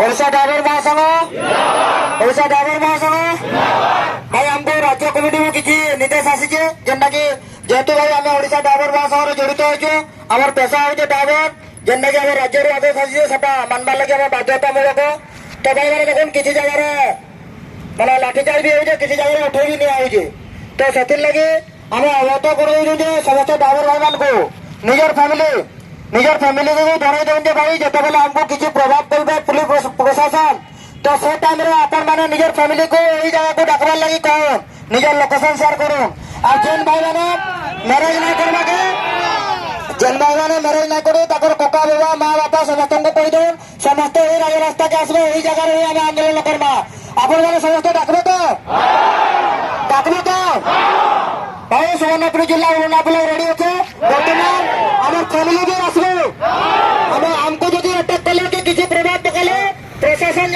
Odisha driver महासंघ Odisha driver महासंघ भाई आमको राज्य कमिटी में किसी निर्देश आसीचे जेनटा कि जेहेतु भाई आम ओडिशा ड्राइवर महासंघ जड़ित होइछु आमर पेशा होइछे ड्राइवर जेनटा कि आम राज्य आदेश आसीचे सेटा मानबार लगे आम बाध्यतामूलक तो भाई मैंने देखुन किसी जगह माने लाठीचार्ज भी होइछे किसी जगह उठे भी नहीं होइछे तो सेतिर लगे आम अवगत करूँ समस्त ड्राइवर भाई मान को निजर फैमिली को जन दे भाई जिते बेले आमको किसी प्रभाव पड़े पुलिस प्रशासन तो से टाइम रे आपण माने निजर फैमिली को यही जगह को डाकबार लगी कहन निजर लोकेशन शेयर करूँ और जेन भाई मैंने मैरेज ना करवा के जेन भाई मैंने मैरेज ना करे ताकर कका बाबा माँ बापा समस्त को कही दो समस्त यही राज रास्ता के आसबे यही जगह रे आम आंदोलन करवा आपण मैंने समस्त डाकबे तो भाई सुवर्णपुर जिला उन्नापुर रेडी अच्छे बर्तमान आम फैमिली भी आसबे आमको जो अटैक कले किसी प्रभाव पकड़े प्रशासन